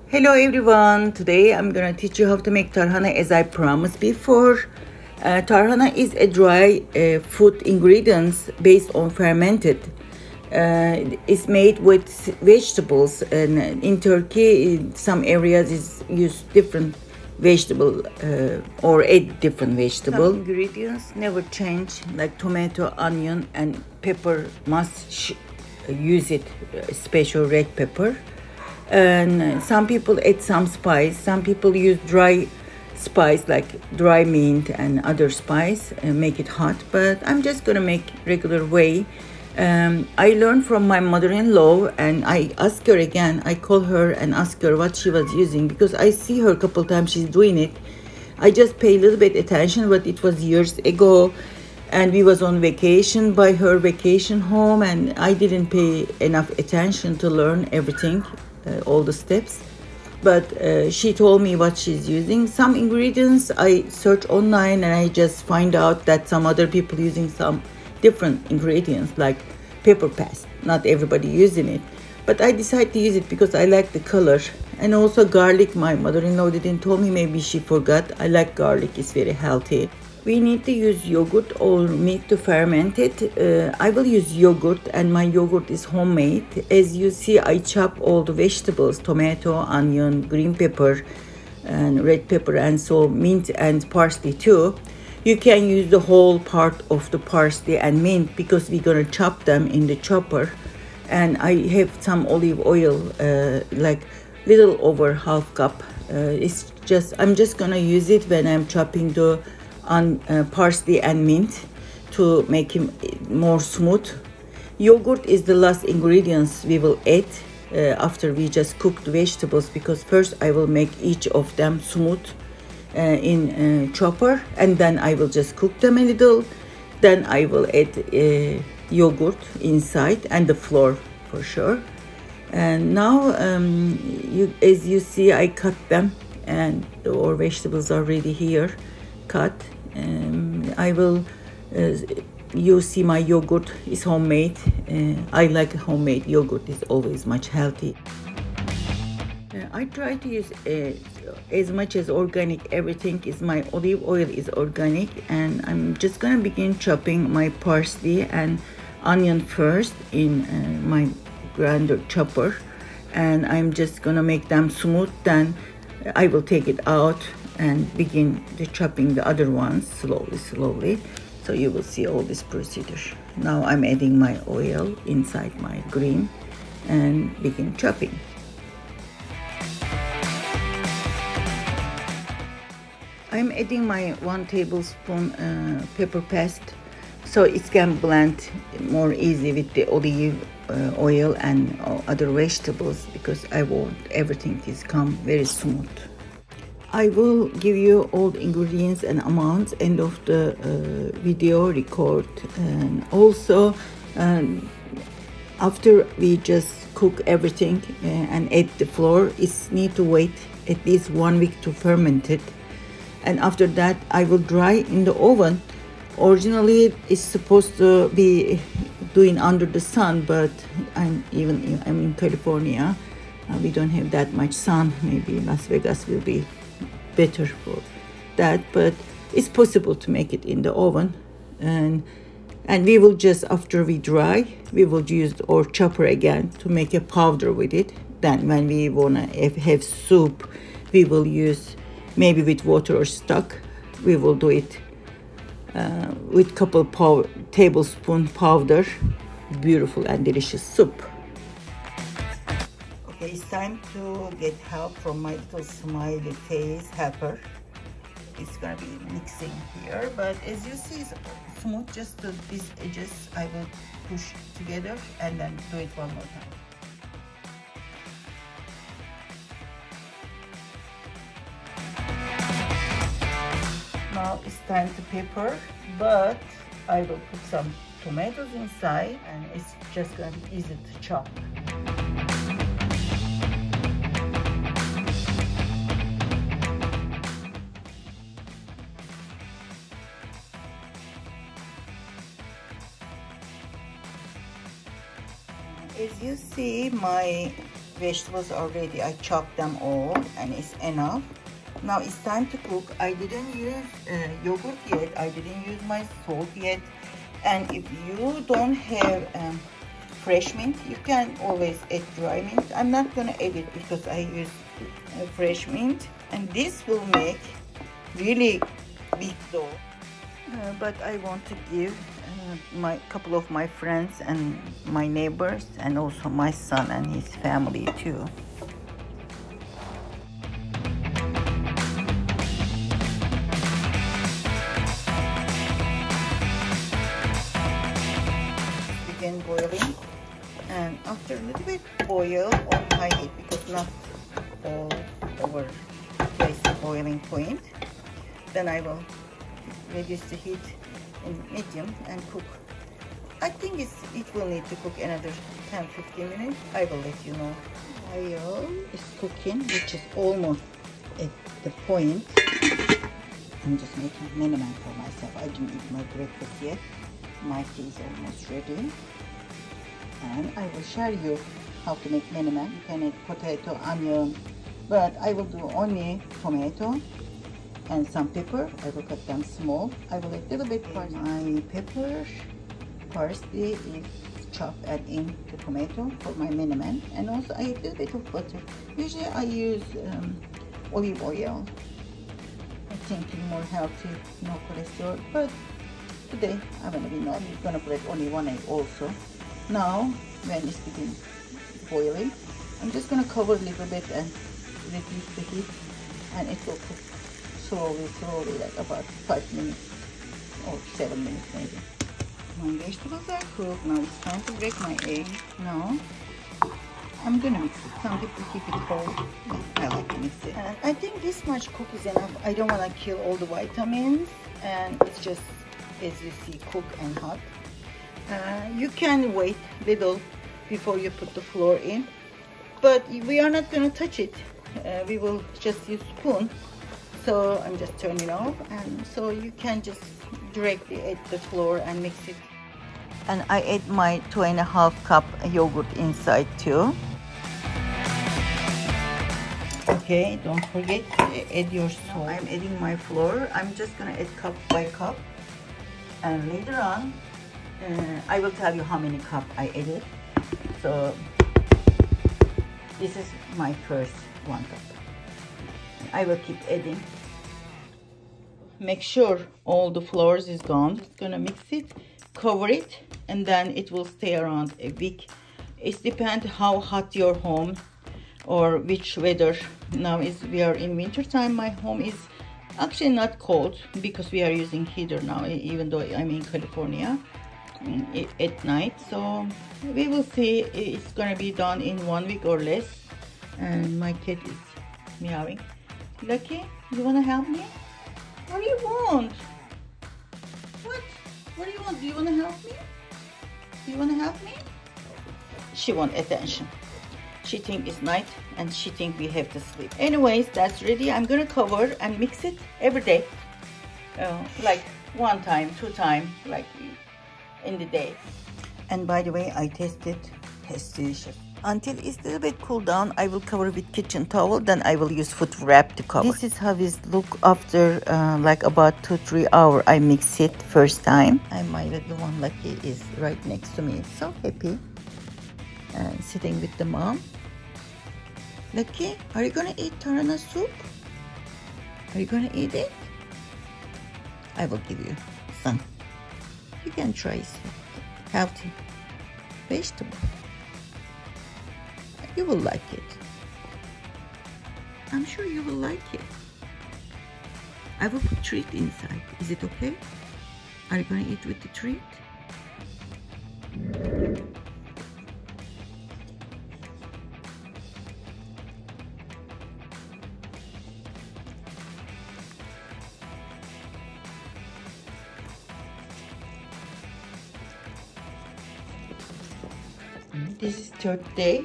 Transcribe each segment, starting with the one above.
Hello everyone, today I'm gonna teach you how to make tarhana as I promised before. Tarhana is a dry food ingredients based on fermented. It's made with vegetables, and in Turkey in some areas is used different vegetable or add different vegetable. Some ingredients never change, like tomato, onion and pepper must use it, special red pepper. And some people add some spice, some people use dry spice like dry mint and other spice and make it hot, but I'm just gonna make regular way. I learned from my mother-in-law, and I ask her again, I call her and ask her what she was using, because I see her a couple times she's doing it. I just pay a little bit attention, but it was years ago and we was on vacation by her vacation home, and I didn't pay enough attention to learn everything, all the steps. But she told me what she's using. Some ingredients I search online and I just find out that some other people using some different ingredients like pepper paste. Not everybody using it, but I decided to use it because I like the color. And also garlic, my mother-in-law didn't tell me, maybe she forgot. I like garlic, it's very healthy. We need to use yogurt or milk to ferment it. I will use yogurt, and my yogurt is homemade. As you see, I chop all the vegetables, tomato, onion, green pepper, and red pepper, and so mint and parsley too. You can use the whole part of the parsley and mint because we're gonna chop them in the chopper. And I have some olive oil, like little over half cup. I'm just gonna use it when I'm chopping the parsley and mint to make him more smooth. Yogurt is the last ingredients we will add after we just cook the vegetables, because first I will make each of them smooth in chopper, and then I will just cook them a little. Then I will add yogurt inside and the flour for sure. And now as you see, I cut them, and our vegetables are already here cut. I will you see my yogurt is homemade. I like homemade yogurt, is always much healthy. I try to use as much as organic. Everything is, my olive oil is organic, and I'm just gonna begin chopping my parsley and onion first in my grinder chopper, and I'm just gonna make them smooth. Then I will take it out and begin the chopping the other ones slowly. So you will see all this procedure. Now I'm adding my oil inside my green and begin chopping. I'm adding my 1 tablespoon pepper paste, so it can blend more easy with the olive oil and other vegetables, because I want everything to come very smooth. I will give you all the ingredients and amounts end of the video record. And also after we just cook everything and add the flour, it's need to wait at least 1 week to ferment it. And after that I will dry in the oven. Originally it's supposed to be doing under the sun, but I'm in California. We don't have that much sun. Maybe Las Vegas will be better for that, but it's possible to make it in the oven. And we will just, after we dry, we will use our chopper again to make a powder with it. Then when we wanna have soup, we will use maybe with water or stock. We will do it with couple tablespoon powder. Beautiful and delicious soup. Okay, it's time to get help from my little smiley face helper. It's gonna be mixing here, but as you see, it's smooth. Just to these edges I will push together and then do it one more time. Now it's time to pepper, but I will put some tomatoes inside, and it's just gonna be easy to chop. As you see, my vegetables are ready. I chopped them all and it's enough. Now it's time to cook. I didn't use yogurt yet. I didn't use my salt yet. And if you don't have fresh mint, you can always add dry mint. I'm not gonna add it because I use fresh mint, and this will make really big dough. But I want to give my couple of my friends and my neighbors, and also my son and his family too. Begin boiling, and after a little bit boil on high heat because not all over place the boiling point, then I will reduce the heat in medium and cook. I think it will need to cook another 10-15 minutes. I will let you know. Oil is cooking, which is almost at the point. I'm just making menemen for myself. I didn't eat my breakfast yet. My tea is almost ready. And I will share you how to make menemen. You can add potato, onion, but I will do only tomato and some pepper. I will cut them small. I will add a little bit for my pepper. Parsley is chopped and in the tomato for my menemen. And also I add a little bit of butter. Usually I use olive oil. I think it's more healthy, no cholesterol. But today I'm gonna put only one egg also. Now when it's begin boiling, I'm just gonna cover a little bit and reduce the heat, and it will cook slowly, like about 5 minutes or 7 minutes maybe. My vegetables are cooked. Now it's time to break my egg. Now I'm gonna mix it. Some people keep it cold. I like to mix it. And I think this much cook is enough. I don't want to kill all the vitamins, and it's just, as you see, cook and hot. You can wait little before you put the flour in, but we are not gonna touch it. We will just use spoon. So I'm just turning off, and so you can just directly add the flour and mix it. And I add my 2.5 cup yogurt inside too. Okay, don't forget to add your salt. I'm adding my flour. I'm just gonna add cup by cup, and later on I will tell you how many cups I added. So this is my first 1 cup. I will keep adding. Make sure all the flour is gone. Just gonna mix it, cover it, and then it will stay around a week. It depends how hot your home or which weather. Now we are in winter time. My home is actually not cold because we are using heater now, even though I'm in California at night. So we will see. It's gonna be done in 1 week or less. And my cat is meowing. Lucky, you wanna help me? What do you want? What do you want? Do you wanna help me? Do you wanna help me? She wants attention. She think it's night and she think we have to sleep. Anyways, that's ready. I'm gonna cover and mix it every day. Like 1 time, 2 times, like in the day. And by the way, I tested. Tasty. Until it's a little bit cool down, I will cover with kitchen towel. Then I will use food wrap to cover. This is how it look after like about 2-3 hours. I mix it first time. And my little one Lucky is right next to me. So happy. And sitting with the mom. Lucky, are you gonna eat Tarhana soup? Are you gonna eat it? I will give you some. You can try it. Healthy vegetable. You will like it. I'm sure you will like it. I will put treat inside. Is it okay? Are you going to eat with the treat? This is 3rd day.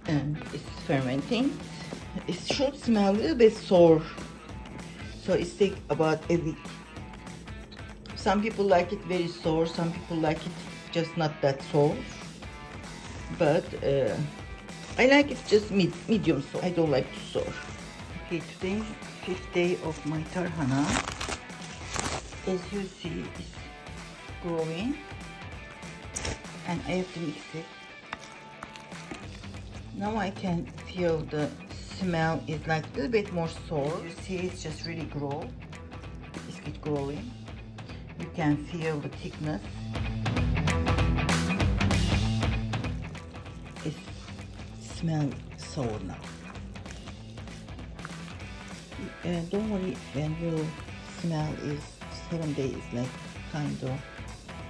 And it's fermenting. It should smell a little bit sour, so it takes about a week. Some people like it very sour, some people like it just not that sour, but I like it just medium, so I don't like to sour. Okay, today's 5th day of my tarhana. As you see, it's growing, and I have to mix it. Now I can feel the smell is like a little bit more sour. You see, it's just really it's growing. You can feel the thickness. It smells sour now. Don't worry when your smell is 7 days, like kind of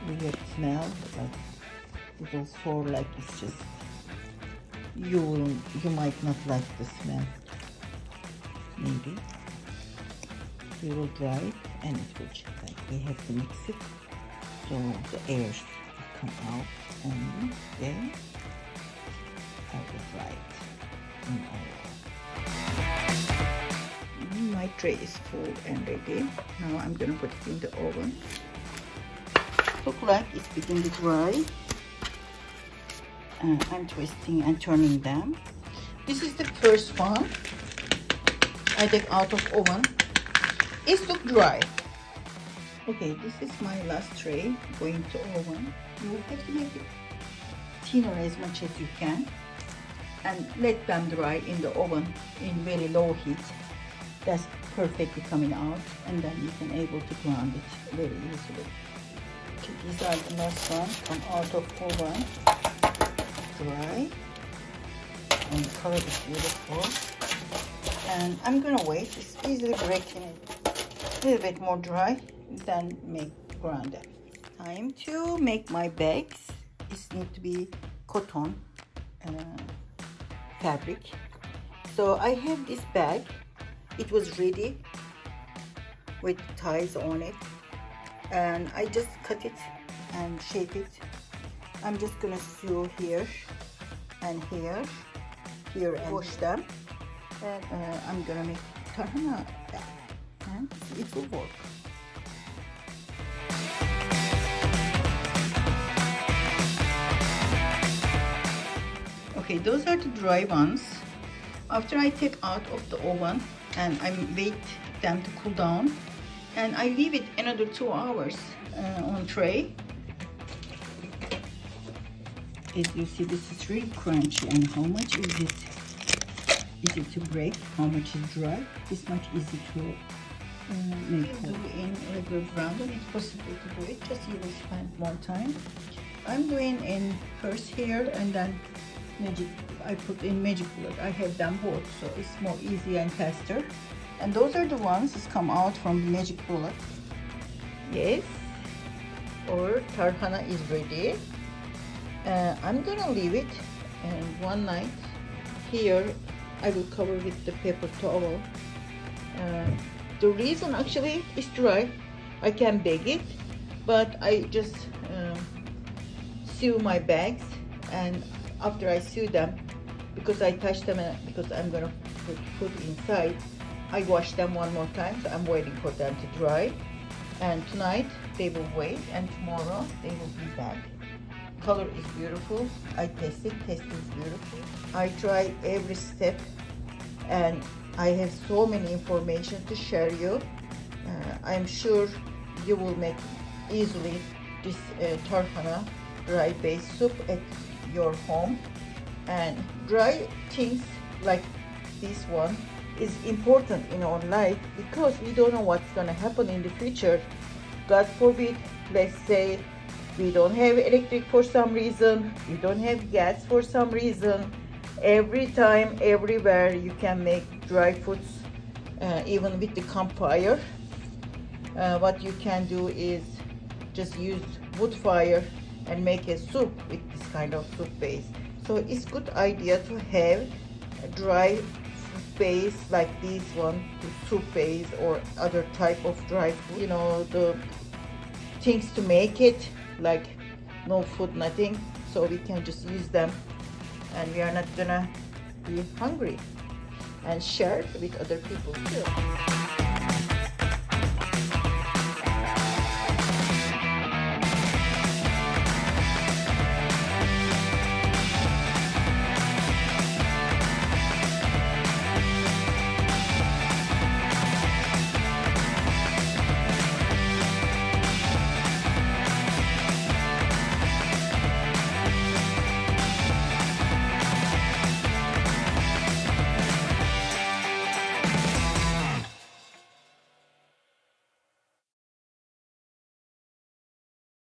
weird smell, like little sour, like it's just you might not like the smell. Maybe we will dry it and it will change. Like we have to mix it so the air will come out, and then I will dry it in oil. My tray is full and ready. Now I'm gonna put it in the oven. Look like it's beginning to dry. I'm twisting and turning them. This is the first one I take out of oven. It's look dry. Okay, this is my last tray going to oven. You will have to make it thinner as much as you can and let them dry in the oven in very low heat. That's perfectly coming out, and then you can able to grind it very easily. Okay, these are the last one come out of oven. Dry, and the color is beautiful, and I'm gonna wait. It's easily breaking it a little bit more dry, then make grind them. Time to make my bags. It need to be cotton fabric. So I have this bag. It was ready with ties on it, and I just cut it and shape it. I'm just gonna sew here and here and wash them, and I'm gonna make tarhana bag, and it will work. Okay, those are the dry ones. After I take out of the oven and I wait them to cool down, and I leave it another 2 hours on tray. As you see, this is really crunchy, and how much is it easy to break, how much is dry, this much easy to make. Do in regular brown, when it's possible to do it, just you will spend more time. I'm doing in first here, and then I put in magic bullet. I have them both, so it's more easy and faster. And those are the ones that come out from the magic bullet. Yes, our tarhana is ready. I'm gonna leave it one night. Here I will cover with the paper towel. The reason actually is dry. I can bake it, but I just sew my bags, and after I sew them, because I touch them, because I'm gonna put food inside, I wash them one more time. So I'm waiting for them to dry, and tonight they will wait, and tomorrow they will be back. Color is beautiful. I taste it is beautiful. I try every step, and I have so many information to share you. I'm sure you will make easily this tarhana dry base soup at your home. And dry things like this one is important in our life, because we don't know what's going to happen in the future. God forbid, let's say we don't have electric for some reason, we don't have gas for some reason. Every time, everywhere, you can make dry foods, even with the campfire. What you can do is just use wood fire and make a soup with this kind of soup base. So it's good idea to have a dry base like this one, the soup base or other type of dry food. You know, the things to make it, like no food, nothing. So we can just use them, and we are not gonna be hungry, and share with other people too.